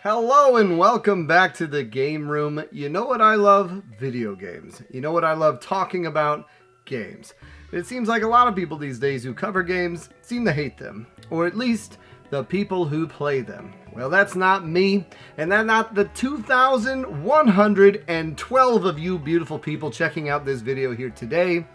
Hello and welcome back to the game room. You know what I love? Video games. You know what I love talking about? Games. It seems like a lot of people these days who cover games seem to hate them, or at least the people who play them. Well, that's not me, and that's not the 2,112 of you beautiful people checking out this video here today.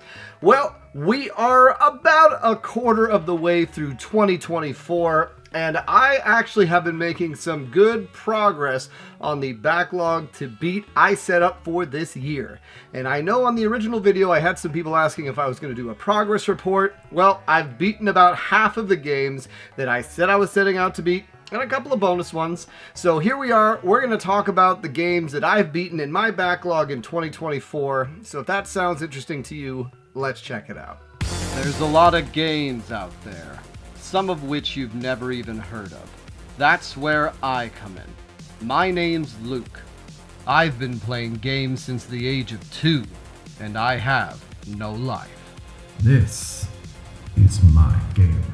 Well, we are about a quarter of the way through 2024, and I actually have been making some good progress on the backlog to beat I set up for this year. And I know on the original video I had some people asking if I was going to do a progress report. Well, I've beaten about half of the games that I said I was setting out to beat, and a couple of bonus ones. So here we are. We're going to talk about the games that I've beaten in my backlog in 2024. So if that sounds interesting to you, let's check it out. There's a lot of games out there, some of which you've never even heard of. That's where I come in. My name's Luke. I've been playing games since the age of 2, and I have no life. This is my game room.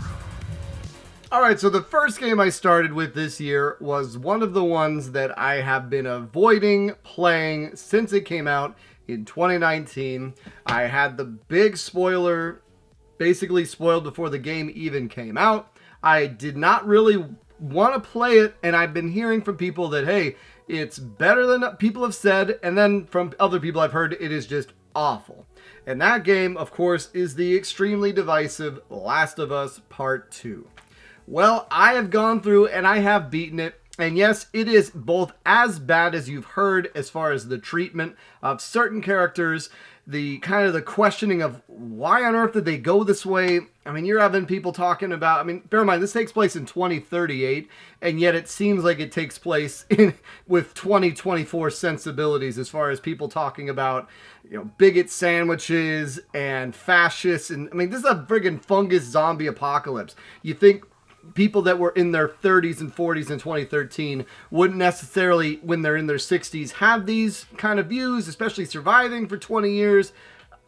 Alright, so the first game I started with this year was one of the ones that I have been avoiding playing since it came out in 2019. I had the big spoiler basically spoiled before the game even came out. I did not really want to play it, and I've been hearing from people that, hey, it's better than people have said, and then from other people I've heard it is just awful. And that game, of course, is the extremely divisive Last of Us Part 2. Well, I have gone through and I have beaten it. And yes, it is both as bad as you've heard as far as the treatment of certain characters, the kind of the questioning of why on earth did they go this way? I mean, you're having people talking about, bear in mind, this takes place in 2038, and yet it seems like it takes place with 2024 sensibilities as far as people talking about, bigot sandwiches and fascists. And this is a friggin' fungus zombie apocalypse. You think people that were in their 30s and 40s in 2013 wouldn't necessarily, when they're in their 60s, have these kind of views, especially surviving for 20 years.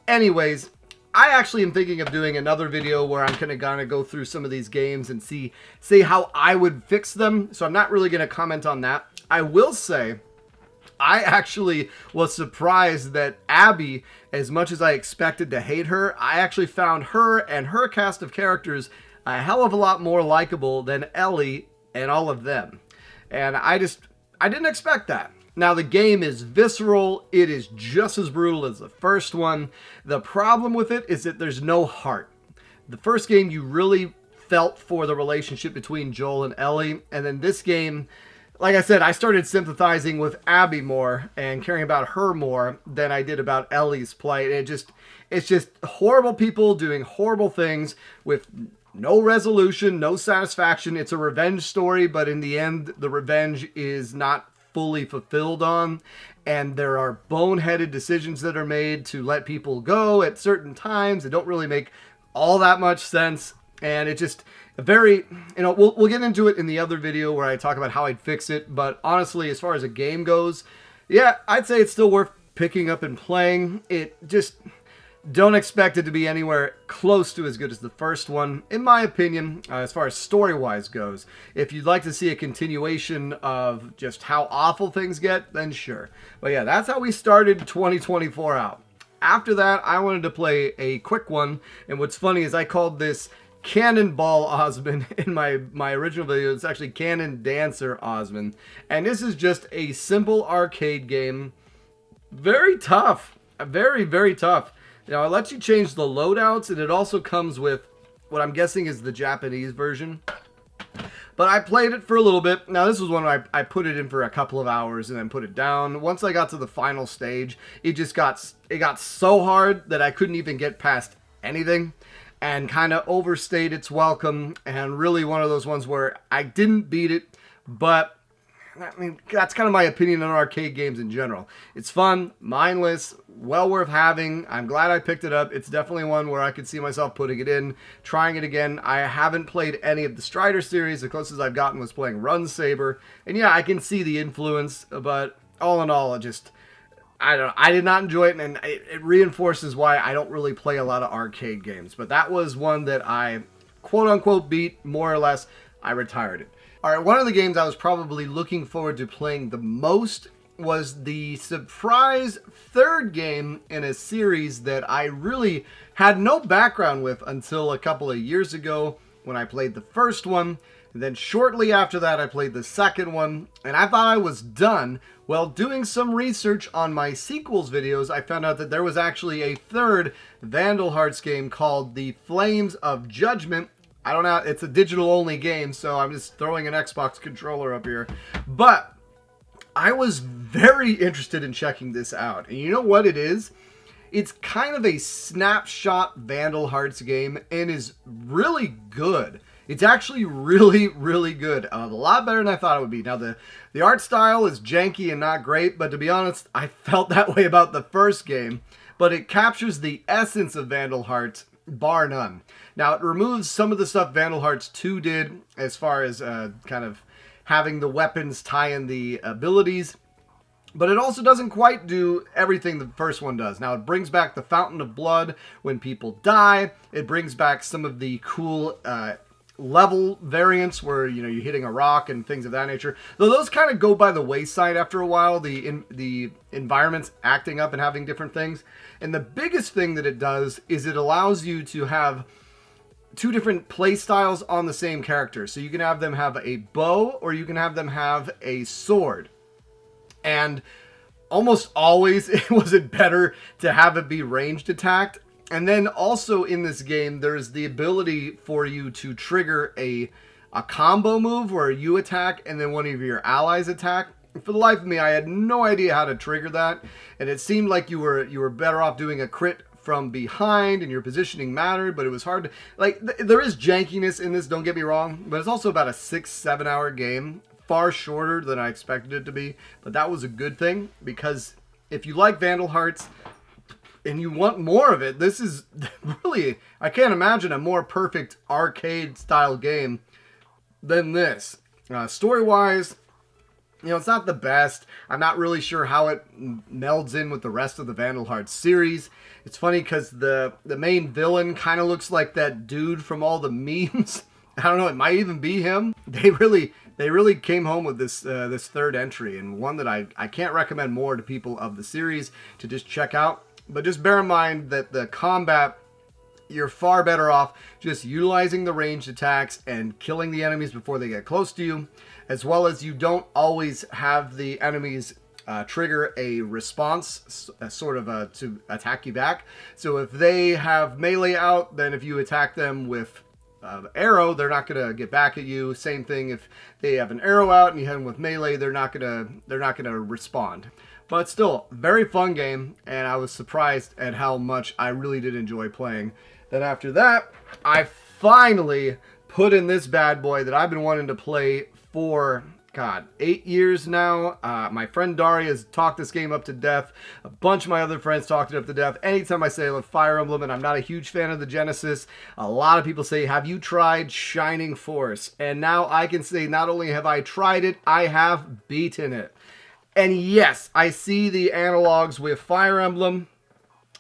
Anyways, I actually am thinking of doing another video where I'm going to go through some of these games and see how I would fix them. So I'm not really going to comment on that. I will say I actually was surprised that Abby, as much as I expected to hate her, I actually found her and her cast of characters a hell of a lot more likable than Ellie and all of them. And I didn't expect that. Now, the game is visceral. It is just as brutal as the first one. The problem with it is that there's no heart. The first game, you really felt for the relationship between Joel and Ellie. And then this game, like I said, I started sympathizing with Abby more and caring about her more than I did about Ellie's plight. And it's just horrible people doing horrible things with no resolution, no satisfaction. It's a revenge story, but in the end, the revenge is not fully fulfilled on. And there are boneheaded decisions that are made to let people go at certain times that don't really make all that much sense. And it just very, we'll get into it in the other video where I talk about how I'd fix it. But honestly, as far as a game goes, yeah, I'd say it's still worth picking up and playing. It just, don't expect it to be anywhere close to as good as the first one, in my opinion, as far as story-wise goes. If you'd like to see a continuation of just how awful things get, then sure. But yeah, that's how we started 2024 out. After that, I wanted to play a quick one, and what's funny is I called this Cannonball Osmond in my original video. It's actually Cannon Dancer Osmond, and this is just a simple arcade game. Very tough. Very, very tough. Now, it lets you change the loadouts, and it also comes with what I'm guessing is the Japanese version. But I played it for a little bit. Now, this was one where I put it in for a couple of hours and then put it down. Once I got to the final stage, it got so hard that I couldn't even get past anything and kind of overstayed its welcome. And really one of those ones where I didn't beat it, but that's kind of my opinion on arcade games in general. It's fun, mindless, well worth having. I'm glad I picked it up. It's definitely one where I could see myself putting it in, trying it again. I haven't played any of the Strider series. The closest I've gotten was playing Run Saber. And yeah, I can see the influence, but all in all, I did not enjoy it, and it reinforces why I don't really play a lot of arcade games. But that was one that I quote-unquote beat, more or less. I retired it. All right, one of the games I was probably looking forward to playing the most was the surprise third game in a series that I really had no background with until a couple of years ago when I played the first one. And then shortly after that, I played the second one, and I thought I was done. Well, doing some research on my sequels videos, I found out that there was actually a third Vandal Hearts game called The Flames of Judgment. I don't know, it's a digital-only game, so I'm just throwing an Xbox controller up here. But I was very interested in checking this out. And you know what it is? It's kind of a snapshot Vandal Hearts game and is really good. It's actually really, really good. A lot better than I thought it would be. Now, the art style is janky and not great, but to be honest, I felt that way about the first game. But it captures the essence of Vandal Hearts, bar none. Now, it removes some of the stuff Vandal Hearts 2 did, as far as kind of having the weapons tie in the abilities. But it also doesn't quite do everything the first one does. Now, it brings back the Fountain of Blood when people die. It brings back some of the cool level variants where, you know, you're hitting a rock and things of that nature. Though those kind of go by the wayside after a while, the environments acting up and having different things. And the biggest thing that it does is it allows you to have two different play styles on the same character. So you can have them have a bow or you can have them have a sword. And almost always was it better to have it be ranged attacked. And then also in this game, there's the ability for you to trigger a combo move where you attack and then one of your allies attack. For the life of me, I had no idea how to trigger that. And it seemed like you were better off doing a crit from behind and your positioning mattered, but it was hard to, like, there is jankiness in this, don't get me wrong, but it's also about a 6-7 hour game. Far shorter than I expected it to be, but that was a good thing, because if you like Vandal Hearts and you want more of it, this is really, I can't imagine a more perfect arcade style game than this. Story-wise, you know, it's not the best. I'm not really sure how it melds in with the rest of the Vandal Hearts series. It's funny because the main villain kind of looks like that dude from all the memes. I don't know, it might even be him. They really came home with this this third entry, and one that I can't recommend more to people of the series to just check out. But just bear in mind that the combat, you're far better off just utilizing the ranged attacks and killing the enemies before they get close to you, as well as you don't always have the enemies trigger a response to attack you back. So if they have melee out, then if you attack them with arrow, they're not gonna get back at you. Same thing if they have an arrow out and you hit them with melee, they're not gonna respond. But still, very fun game, and I was surprised at how much I really did enjoy playing. Then after that, I finally put in this bad boy that I've been wanting to play for, God, 8 years now. My friend Dari has talked this game up to death. A bunch of my other friends talked it up to death. Anytime I say I love Fire Emblem, and I'm not a huge fan of the Genesis, a lot of people say, have you tried Shining Force? And now I can say not only have I tried it, I have beaten it. And yes, I see the analogs with Fire Emblem.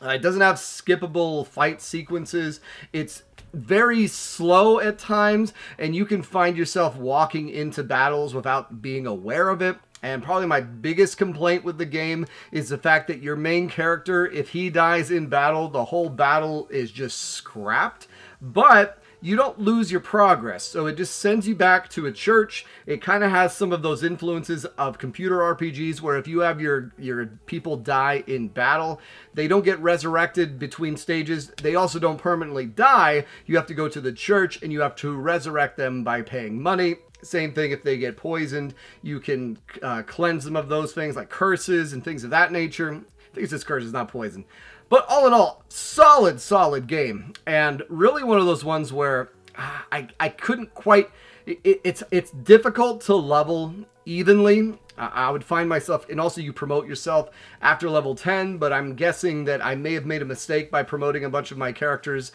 It doesn't have skippable fight sequences. It's very slow at times, and you can find yourself walking into battles without being aware of it. And probably my biggest complaint with the game is the fact that your main character, if he dies in battle, the whole battle is just scrapped. But you don't lose your progress, so it just sends you back to a church. It kind of has some of those influences of computer RPGs, where if you have your people die in battle, they don't get resurrected between stages. They also don't permanently die. You have to go to the church and you have to resurrect them by paying money. Same thing if they get poisoned. You can cleanse them of those things like curses and things of that nature. I think it's just curses, not poison. But all in all, solid game. And really one of those ones where I couldn't quite... It's difficult to level evenly. I would find myself... And also you promote yourself after level 10, but I'm guessing that I may have made a mistake by promoting a bunch of my characters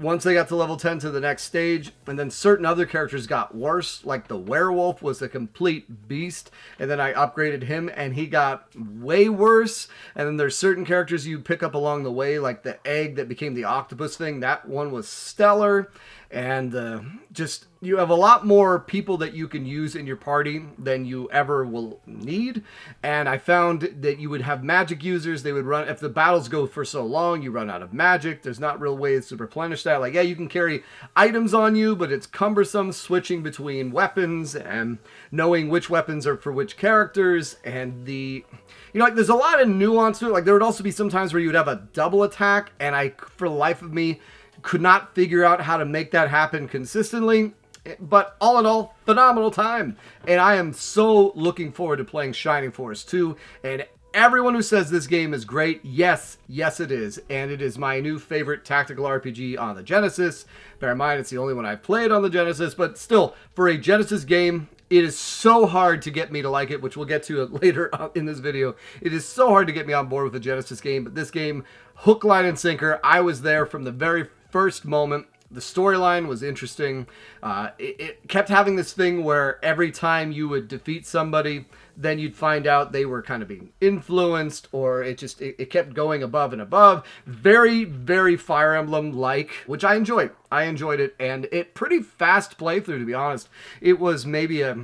once they got to level 10 to the next stage, and then certain other characters got worse, like the werewolf was a complete beast, and then I upgraded him and he got way worse. And then there's certain characters you pick up along the way, like the egg that became the octopus thing, that one was stellar. and just you have a lot more people that you can use in your party than you ever will need. And I found that you would have magic users. They would run, if the battles go for so long, you run out of magic. There's not real ways to replenish that. Like, yeah, you can carry items on you, but it's cumbersome switching between weapons and knowing which weapons are for which characters. And like, there's a lot of nuance to it. Like, there would also be some times where you would have a double attack, and I, for the life of me, could not figure out how to make that happen consistently. But all in all, phenomenal time. And I am so looking forward to playing Shining Force 2. And everyone who says this game is great, yes, it is. And it is my new favorite tactical RPG on the Genesis. Bear in mind, it's the only one I've played on the Genesis. But still, for a Genesis game, it is so hard to get me to like it, which we'll get to later in this video. It is so hard to get me on board with a Genesis game. But this game, hook, line, and sinker, I was there from the very first moment. The storyline was interesting. It kept having this thing where every time you would defeat somebody, then you'd find out they were kind of being influenced, or it kept going above and above. Very, very Fire Emblem-like, which I enjoyed. I enjoyed it, and it pretty fast playthrough, to be honest. It was maybe a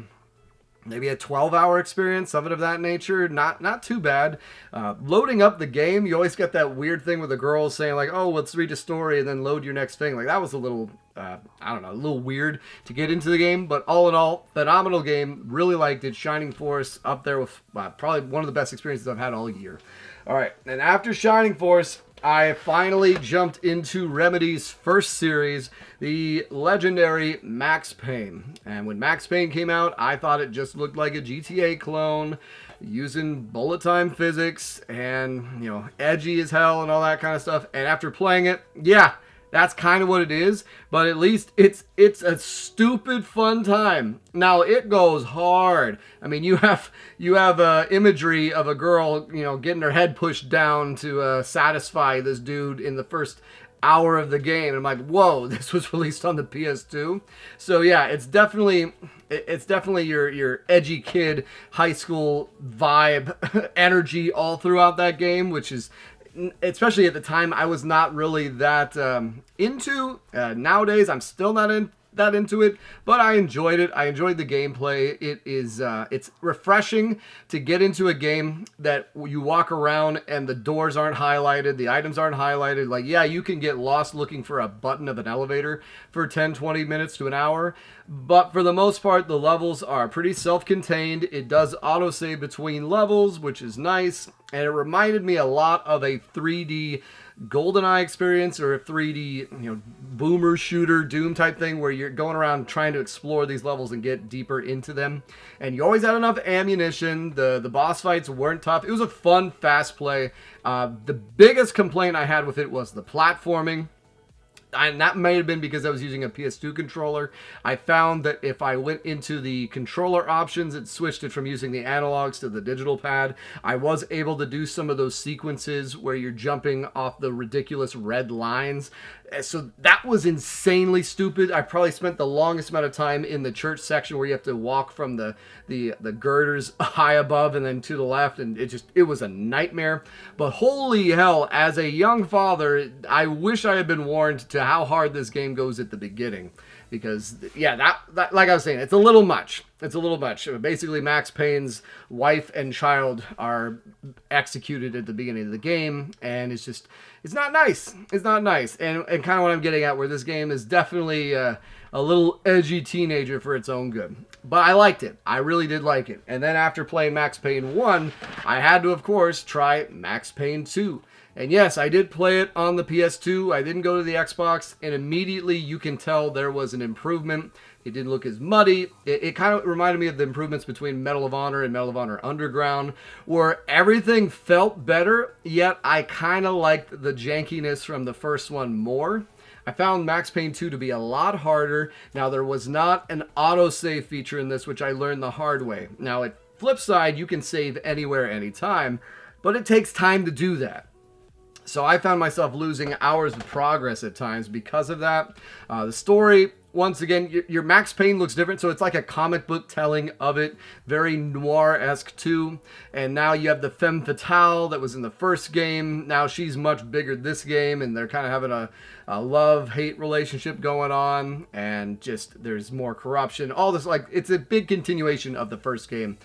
12-hour experience, something of that nature. Not too bad. Loading up the game, you always get that weird thing with the girls saying like, oh, let's read a story and then load your next thing. Like, that was a little, I don't know, a little weird to get into the game. But all in all, phenomenal game. Really liked it. Shining Force up there with probably one of the best experiences I've had all year. All right, and after Shining Force, I finally jumped into Remedy's first series, the legendary Max Payne. And when Max Payne came out, I thought it just looked like a GTA clone using bullet time physics and, edgy as hell and all that kind of stuff. And after playing it, yeah, that's kind of what it is, but at least it's a stupid fun time. Now, it goes hard. I mean, you have imagery of a girl, getting her head pushed down to satisfy this dude in the first hour of the game. And I'm like, whoa, this was released on the PS2. So yeah, it's definitely your edgy kid high school vibe energy all throughout that game, which is, especially at the time, I was not really that into. Nowadays, I'm still not that into it, but I enjoyed it. I enjoyed the gameplay. It's refreshing to get into a game that you walk around and the doors aren't highlighted, the items aren't highlighted. Like, yeah, you can get lost looking for a button of an elevator for 10, 20 minutes to an hour, but for the most part, the levels are pretty self-contained. It does autosave between levels, which is nice, and it reminded me a lot of a 3D GoldenEye experience, or a 3D, boomer shooter Doom type thing, where you're going around trying to explore these levels and get deeper into them. And you always had enough ammunition. The boss fights weren't tough. It was a fun, fast play. The biggest complaint I had with it was the platforming. And that may have been because I was using a PS2 controller. I found that if I went into the controller options, it switched it from using the analogs to the digital pad. I was able to do some of those sequences where you're jumping off the ridiculous red lines. So that was insanely stupid. I probably spent the longest amount of time in the church section where you have to walk from the girders high above and then to the left, and it was a nightmare. But holy hell, as a young father, I wish I had been warned to how hard this game goes at the beginning. Because, yeah, that like I was saying, it's a little much. It's a little much. Basically, Max Payne's wife and child are executed at the beginning of the game, and it's not nice. It's not nice. And kind of what I'm getting at, where this game is definitely a little edgy teenager for its own good. But I liked it. I really did like it. And then after playing Max Payne 1, I had to, of course, try Max Payne 2. And yes, I did play it on the PS2. I didn't go to the Xbox, and immediately you can tell there was an improvement. It didn't look as muddy. It kind of reminded me of the improvements between Medal of Honor and Medal of Honor Underground, where everything felt better, yet I kind of liked the jankiness from the first one more. I found Max Payne 2 to be a lot harder. Now, there was not an autosave feature in this, which I learned the hard way. Now, at flip side, you can save anywhere, anytime, but it takes time to do that. So I found myself losing hours of progress at times because of that. The story once again, your Max Payne looks different, so it's like a comic book telling of it, very noir-esque too. And now you have the femme fatale that was in the first game. Now she's much bigger this game, and they're kind of having a love-hate relationship going on, and just there's more corruption. All this, like, it's a big continuation of the first game.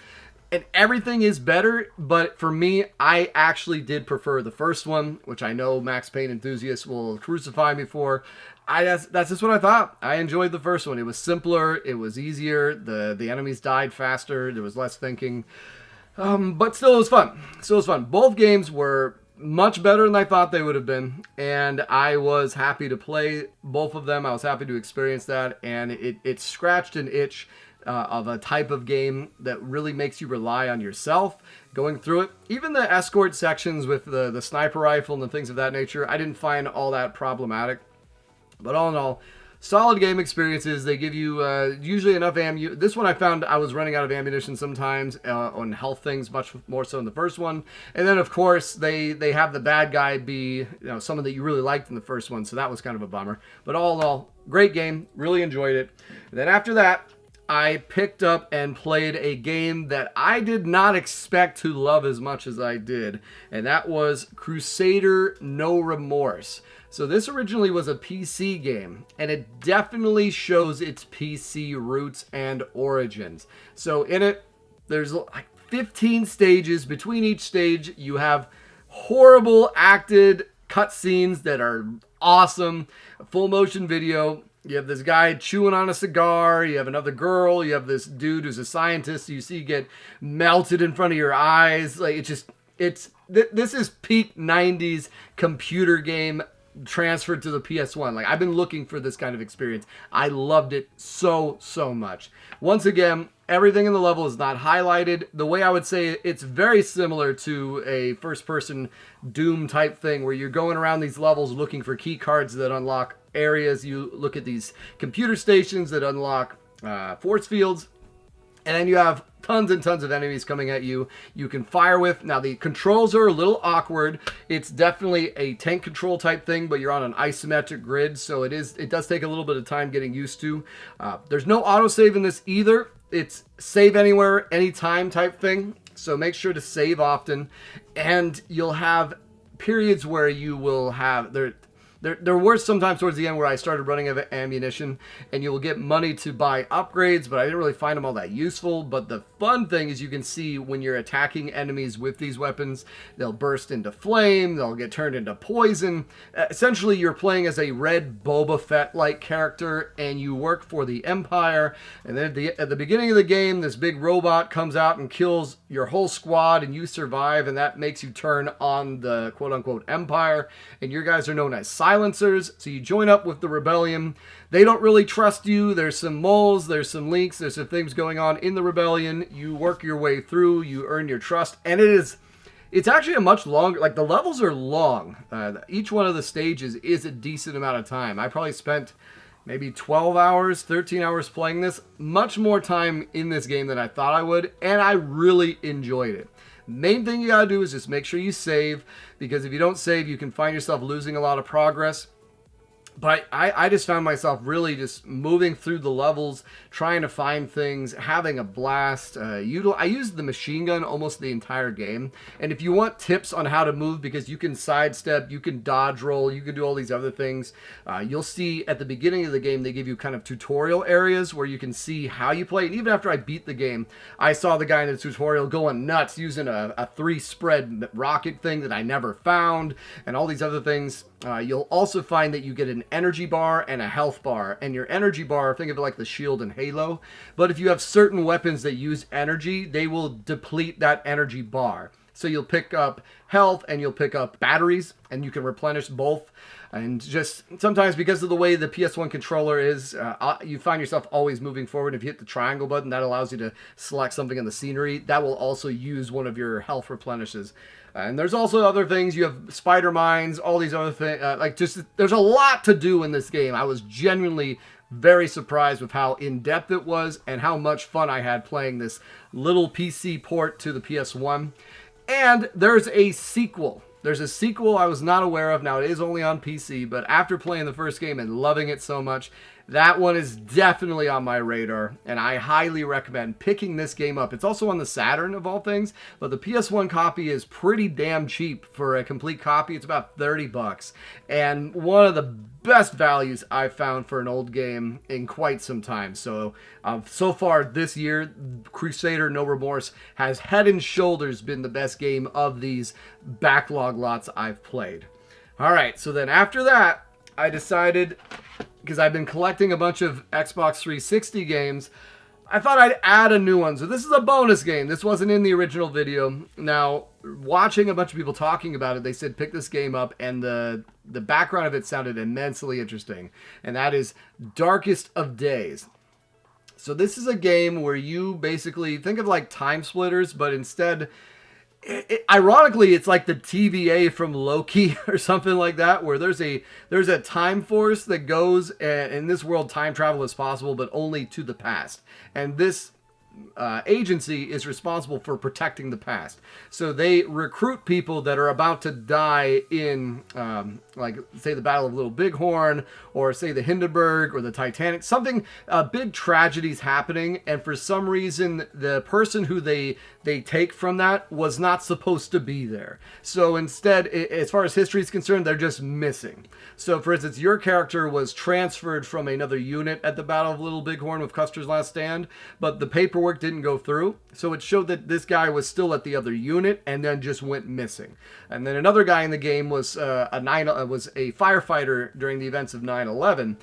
And everything is better, but for me, I actually did prefer the first one, which I know Max Payne enthusiasts will crucify me for. That's just what I thought. I enjoyed the first one. It was simpler, it was easier, the enemies died faster, there was less thinking. But still, it was fun. Both games were much better than I thought they would have been, and I was happy to play both of them. I was happy to experience that, and it scratched an itch of a type of game that really makes you rely on yourself going through it. Even the escort sections with the sniper rifle and the things of that nature, I didn't find all that problematic. But all in all, solid game experiences. They give you usually enough ammo. This one I found I was running out of ammunition sometimes on health things, much more so in the first one. And then, of course, they have the bad guy be someone that you really liked in the first one, so that was kind of a bummer. But all in all, great game. Really enjoyed it. And then after that, I picked up and played a game that I did not expect to love as much as I did, and that was Crusader No Remorse. So this originally was a PC game, and it definitely shows its PC roots and origins. So in it, there's like 15 stages. Between each stage, you have horrible acted cutscenes that are awesome, full motion video. You have this guy chewing on a cigar. You have another girl. You have this dude who's a scientist you see get melted in front of your eyes. Like this is peak 90s computer game transferred to the PS1. Like, I've been looking for this kind of experience. I loved it so much. Once again, everything in the level is not highlighted. The way I would say it's very similar to a first-person Doom type thing where you're going around these levels looking for key cards that unlock areas. You look at these computer stations that unlock force fields, and then you have tons and tons of enemies coming at you. You can fire with. Now, the controls are a little awkward. It's definitely a tank control type thing, but you're on an isometric grid, so it does take a little bit of time getting used to. There's no autosave in this either. It's save anywhere, anytime type thing, so make sure to save often, and you'll have periods where you will have... There were sometimes towards the end where I started running out of ammunition, and you will get money to buy upgrades, but I didn't really find them all that useful. But the fun thing is you can see when you're attacking enemies with these weapons, they'll burst into flame, they'll get turned into poison. Essentially, you're playing as a red Boba Fett-like character, and you work for the Empire. And then at the beginning of the game, this big robot comes out and kills your whole squad, and you survive, and that makes you turn on the quote-unquote Empire, and your guys are known as silencers. So you join up with the rebellion. They don't really trust you. There's some moles, there's some leaks, there's some things going on in the rebellion. You work your way through, you earn your trust, and it's actually a much longer, like the levels are long. Each one of the stages is a decent amount of time. I probably spent maybe 12 hours, 13 hours playing this. Much more time in this game than I thought I would, and I really enjoyed it. Main thing you gotta do is just make sure you save, because if you don't save, you can find yourself losing a lot of progress. But I just found myself really just moving through the levels, trying to find things, having a blast. I used the machine gun almost the entire game. And if you want tips on how to move, because you can sidestep, you can dodge roll, you can do all these other things, you'll see at the beginning of the game they give you kind of tutorial areas where you can see how you play. And even after I beat the game, I saw the guy in the tutorial going nuts using a 3-spread rocket thing that I never found, and all these other things. You'll also find that you get an energy bar and a health bar. And your energy bar, think of it like the shield in Halo. But if you have certain weapons that use energy, they will deplete that energy bar. So you'll pick up health and you'll pick up batteries, and you can replenish both. And just sometimes because of the way the PS1 controller is, you find yourself always moving forward. If you hit the triangle button, that allows you to select something in the scenery. That will also use one of your health replenishes. And there's also other things. You have spider mines, all these other things. There's a lot to do in this game. I was genuinely very surprised with how in-depth it was and how much fun I had playing this little PC port to the PS1. And there's a sequel. There's a sequel I was not aware of. Now, it is only on PC, but after playing the first game and loving it so much, that one is definitely on my radar, and I highly recommend picking this game up. It's also on the Saturn, of all things, but the PS1 copy is pretty damn cheap for a complete copy. It's about $30, and one of the best values I've found for an old game in quite some time. So, so far this year, Crusader No Remorse has head and shoulders been the best game of these backlog lots I've played. All right, so then after that, I decided, because I've been collecting a bunch of Xbox 360 games, I thought I'd add a new one. So this is a bonus game. This wasn't in the original video. Now, watching a bunch of people talking about it, they said pick this game up, and the background of it sounded immensely interesting. And that is Darkest of Days. So this is a game where you basically think of like Time Splitters, but instead... ironically, it's like the TVA from Loki or something like that, where there's a time force that goes, and in this world time travel is possible, but only to the past. And this agency is responsible for protecting the past. So they recruit people that are about to die in, like, say, the Battle of Little Bighorn, or say the Hindenburg or the Titanic. Something, big tragedies happening, and for some reason, the person who they take from that was not supposed to be there. So instead, as far as history is concerned, they're just missing. So, for instance, your character was transferred from another unit at the Battle of Little Bighorn with Custer's Last Stand, but the paperwork didn't go through. So it showed that this guy was still at the other unit and then just went missing. And then another guy in the game was a firefighter during the events of 9/11,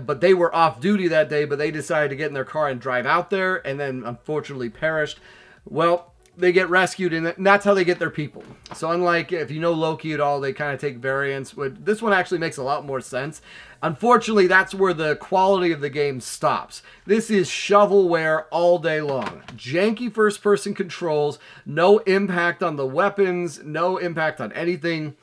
but they were off duty that day, but they decided to get in their car and drive out there, and then unfortunately perished. Well, they get rescued, and that's how they get their people. So unlike, if you know Loki at all, they kind of take variants. This one actually makes a lot more sense. Unfortunately, that's where the quality of the game stops. This is shovelware all day long. Janky first-person controls, no impact on the weapons, no impact on anything.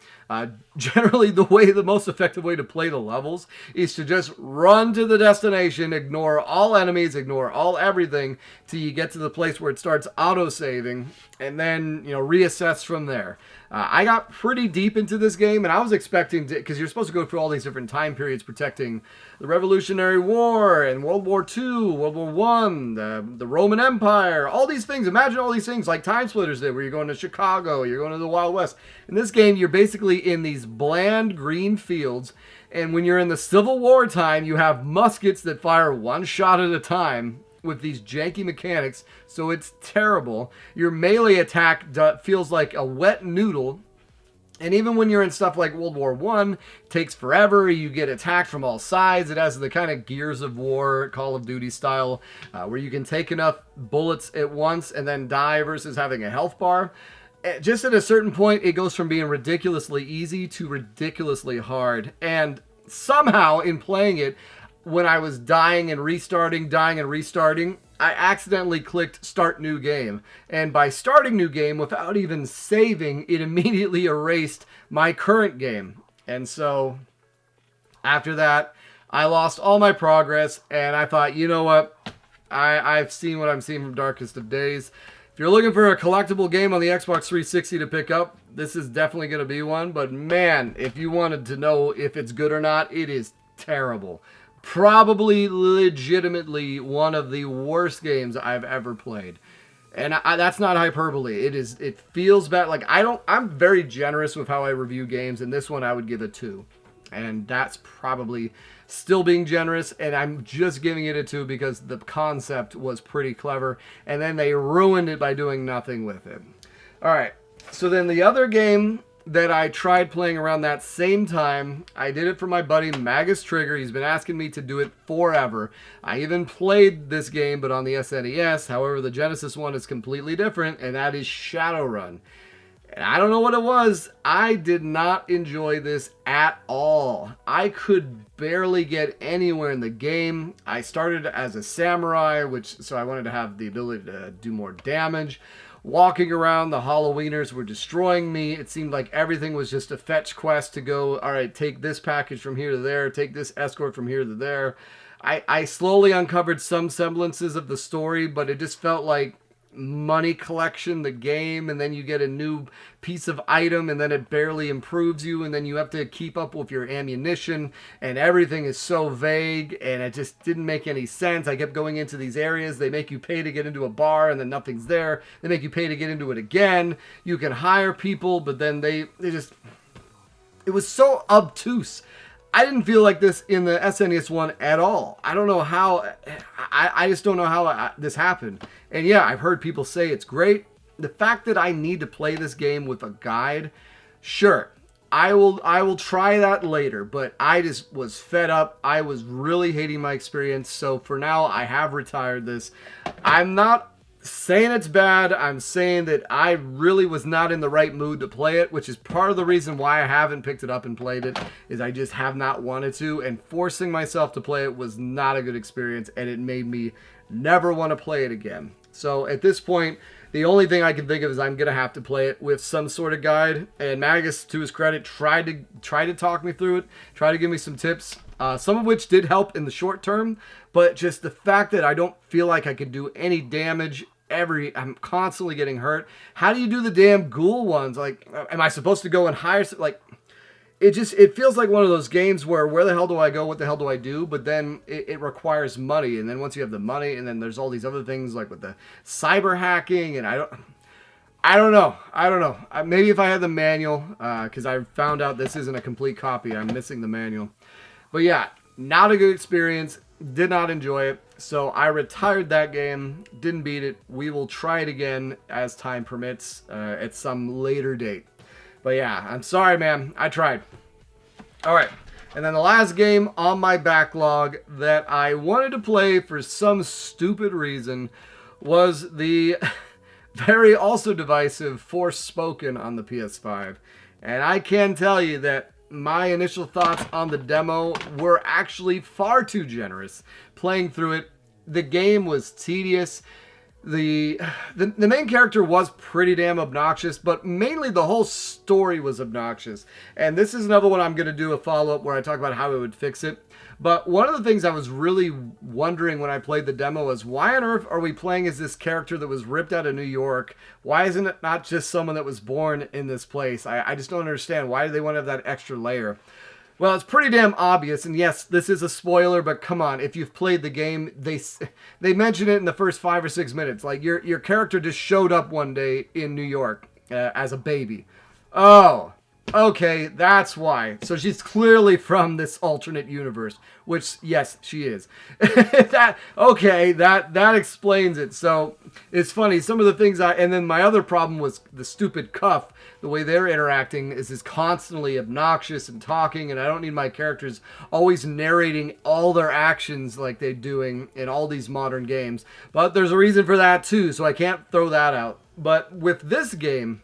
Generally, the most effective way to play the levels is to just run to the destination, ignore all enemies, ignore all everything, till you get to the place where it starts auto-saving, and then, reassess from there. I got pretty deep into this game, and I was expecting to, because you're supposed to go through all these different time periods protecting the Revolutionary War and World War II, World War I, the Roman Empire, all these things. Imagine all these things like Time Splitters did, where you're going to Chicago, you're going to the Wild West. In this game, you're basically in these bland green fields, and when you're in the Civil War time, you have muskets that fire one shot at a time with these janky mechanics, so it's terrible. Your melee attack feels like a wet noodle, and even when you're in stuff like World War I, it takes forever. You get attacked from all sides. It has the kind of Gears of War, Call of Duty style, where you can take enough bullets at once and then die versus having a health bar. Just at a certain point, it goes from being ridiculously easy to ridiculously hard, and somehow in playing it, when I was dying and restarting, I accidentally clicked Start New Game. And by starting New Game, without even saving, it immediately erased my current game. And so, after that, I lost all my progress, and I thought, you know what? I've seen what I'm seeing from Darkest of Days. If you're looking for a collectible game on the Xbox 360 to pick up, this is definitely going to be one. But man, if you wanted to know if it's good or not, it is terrible. Probably legitimately one of the worst games I've ever played. And that's not hyperbole. It feels bad. Like, I'm very generous with how I review games, and this one I would give a 2. And that's probably still being generous, and I'm just giving it a 2 because the concept was pretty clever, and then they ruined it by doing nothing with it. Alright, so then the other game that I tried playing around that same time, I did it for my buddy Magus Trigger. He's been asking me to do it forever. I even played this game, but on the SNES. However, the Genesis one is completely different, and that is Shadowrun. And I don't know what it was. I did not enjoy this at all. I could barely get anywhere in the game. I started as a samurai, so I wanted to have the ability to do more damage. Walking around, the Halloweeners were destroying me. It seemed like everything was just a fetch quest to go, all right, take this package from here to there, take this escort from here to there. I slowly uncovered some semblances of the story, but it just felt like money collection, the game, and then you get a new piece of item, and then it barely improves you, and then you have to keep up with your ammunition, and everything is so vague, and it just didn't make any sense. I kept going into these areas. They make you pay to get into a bar, and then nothing's there. They make you pay to get into it again. You can hire people, but then they just... It was so obtuse. I didn't feel like this in the SNES one at all. I don't know how. I just don't know how this happened. And yeah, I've heard people say it's great. The fact that I need to play this game with a guide, sure, I will try that later. But I just was fed up. I was really hating my experience. So for now, I have retired this. I'm not saying it's bad. I'm saying that I really was not in the right mood to play it, which is part of the reason why I haven't picked it up and played it, is I just have not wanted to, and forcing myself to play it was not a good experience, and it made me never want to play it again. So at this point, the only thing I can think of is I'm gonna have to play it with some sort of guide. And Magus, to his credit, tried to talk me through it, tried to give me some tips, some of which did help in the short term. But just the fact that I don't feel like I could do any damage. I'm constantly getting hurt. How do you do the damn ghoul ones? Like, am I supposed to go and hire? Like, it feels like one of those games where the hell do I go? What the hell do I do? But then it requires money. And then once you have the money, and then there's all these other things like with the cyber hacking. And I don't know. Maybe if I had the manual, because I found out this isn't a complete copy. I'm missing the manual. But yeah, not a good experience. Did not enjoy it. So I retired that game. Didn't beat it. We will try it again as time permits at some later date. But yeah, I'm sorry, man. I tried. All right. And then the last game on my backlog that I wanted to play for some stupid reason was the very also divisive Forspoken on the PS5. And I can tell you that my initial thoughts on the demo were actually far too generous. Playing through it, the game was tedious. The main character was pretty damn obnoxious, but mainly the whole story was obnoxious. And this is another one I'm going to do a follow-up where I talk about how it would fix it. But one of the things I was really wondering when I played the demo is, why on earth are we playing as this character that was ripped out of New York? Why isn't it not just someone that was born in this place? I just don't understand. Why do they want to have that extra layer? Well, it's pretty damn obvious, and yes, this is a spoiler, but come on, if you've played the game, they mention it in the first 5 or 6 minutes. Like, your character just showed up one day in New York as a baby. Oh, okay, that's why. So she's clearly from this alternate universe, which, yes, she is. That explains it. So it's funny. Some of the things and then my other problem was the stupid cuff. The way they're interacting is constantly obnoxious and talking, and I don't need my characters always narrating all their actions like they're doing in all these modern games. But there's a reason for that too, so I can't throw that out. But with this game,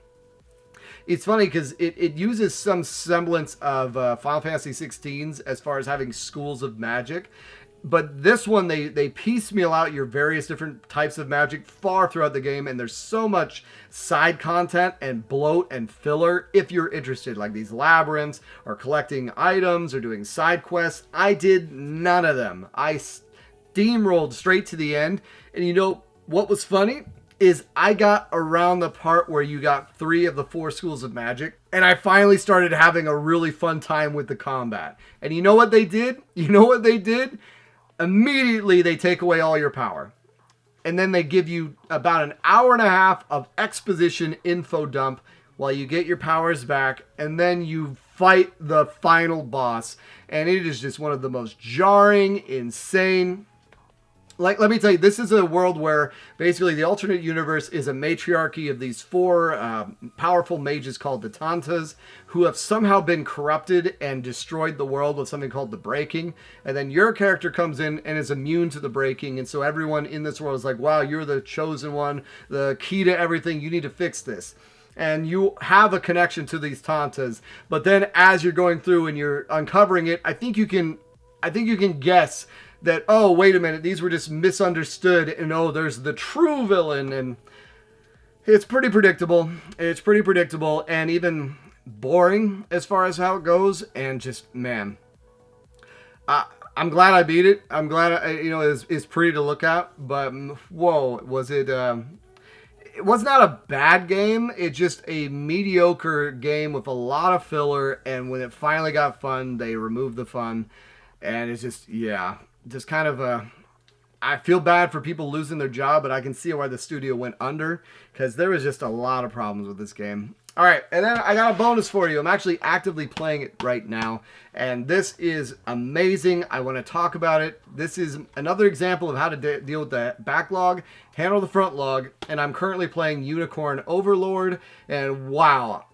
it's funny because it uses some semblance of Final Fantasy 16's as far as having schools of magic. But this one, they piecemeal out your various different types of magic far throughout the game, and there's so much side content and bloat and filler if you're interested, like these labyrinths or collecting items or doing side quests. I did none of them. I steamrolled straight to the end, and you know what was funny? Is I got around the part where you got 3 of the 4 schools of magic, and I finally started having a really fun time with the combat. And you know what they did? Immediately they take away all your power. And then they give you about an hour and a half of exposition info dump while you get your powers back, and then you fight the final boss. And it is just one of the most jarring, insane... Like, let me tell you, this is a world where basically the alternate universe is a matriarchy of these 4 powerful mages called the Tantas, who have somehow been corrupted and destroyed the world with something called the Breaking. And then your character comes in and is immune to the Breaking. And so everyone in this world is like, wow, you're the chosen one, the key to everything. You need to fix this. And you have a connection to these Tantas. But then as you're going through and you're uncovering it, I think you can guess that, oh, wait a minute, these were just misunderstood, and oh, there's the true villain, and it's pretty predictable. It's pretty predictable, and even boring as far as how it goes, and just, man, I'm glad I beat it. I'm glad, it's pretty to look at, but whoa, was it, it was not a bad game. It's just a mediocre game with a lot of filler. And when it finally got fun, they removed the fun. And it's just, yeah, just kind of a... I feel bad for people losing their job, but I can see why the studio went under, because there was just a lot of problems with this game. All right, and then I got a bonus for you. I'm actually actively playing it right now, and this is amazing. I want to talk about it. This is another example of how to deal with the backlog, handle the front log, and I'm currently playing Unicorn Overlord, and wow.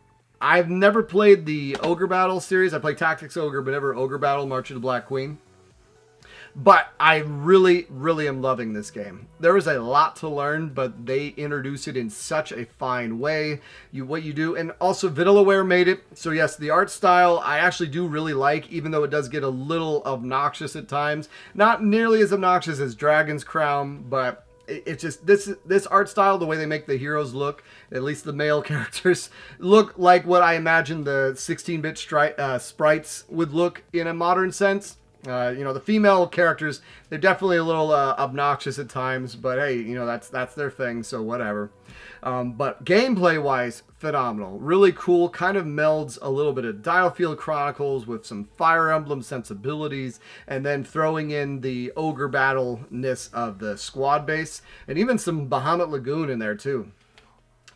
I've never played the Ogre Battle series. I play Tactics Ogre, but never Ogre Battle, March of the Black Queen. But I really, really am loving this game. There is a lot to learn, but they introduce it in such a fine way. What you do, and also Vandalware made it. So yes, the art style I actually do really like, even though it does get a little obnoxious at times. Not nearly as obnoxious as Dragon's Crown, but it's just this art style, the way they make the heroes look, at least the male characters, look like what I imagine the 16-bit sprites would look in a modern sense. You know, the female characters, they're definitely a little obnoxious at times, but hey, you know, that's their thing, so whatever. But gameplay-wise, phenomenal. Really cool, kind of melds a little bit of Dialfield Chronicles with some Fire Emblem sensibilities, and then throwing in the Ogre Battle-ness of the squad base, and even some Bahamut Lagoon in there, too.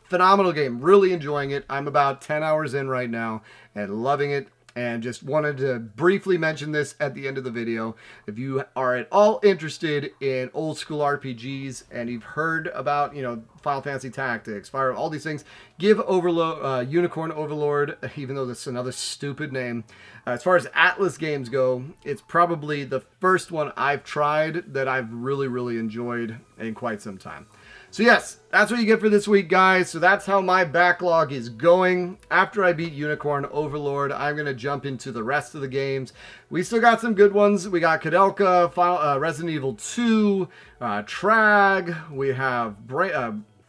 Phenomenal game. Really enjoying it. I'm about 10 hours in right now, and loving it. And just wanted to briefly mention this at the end of the video. If you are at all interested in old school RPGs and you've heard about, you know, Final Fantasy Tactics, Fire, all these things, give Unicorn Overlord, even though this is another stupid name. As far as Atlas games go, it's probably the first one I've tried that I've really, really enjoyed in quite some time. So yes, that's what you get for this week, guys. So that's how my backlog is going. After I beat Unicorn Overlord, I'm going to jump into the rest of the games. We still got some good ones. We got Kadelka, Resident Evil 2, Trag. We have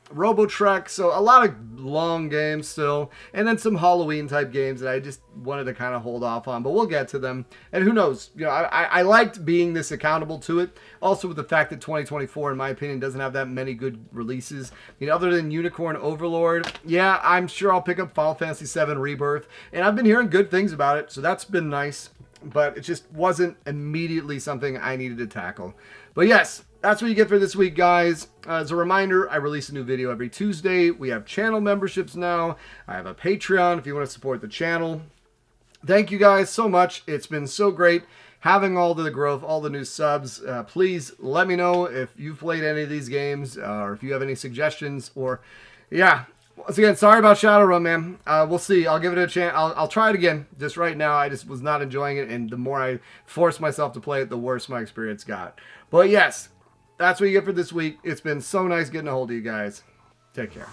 Robotrek. So a lot of long games still. And then some Halloween-type games that I just wanted to kind of hold off on. But we'll get to them. And who knows? You know, I liked being this accountable to it. Also with the fact that 2024, in my opinion, doesn't have that many good releases. I mean, other than Unicorn Overlord, yeah, I'm sure I'll pick up Final Fantasy VII Rebirth. And I've been hearing good things about it, so that's been nice. But it just wasn't immediately something I needed to tackle. But yes, that's what you get for this week, guys. As a reminder, I release a new video every Tuesday. We have channel memberships now. I have a Patreon if you want to support the channel. Thank you guys so much. It's been so great having all the growth, all the new subs. Please let me know if you've played any of these games or if you have any suggestions. Or, yeah, once again, sorry about Shadowrun, man. We'll see. I'll give it a chance. I'll try it again. Just right now, I just was not enjoying it. And the more I forced myself to play it, the worse my experience got. But yes, that's what you get for this week. It's been so nice getting a hold of you guys. Take care.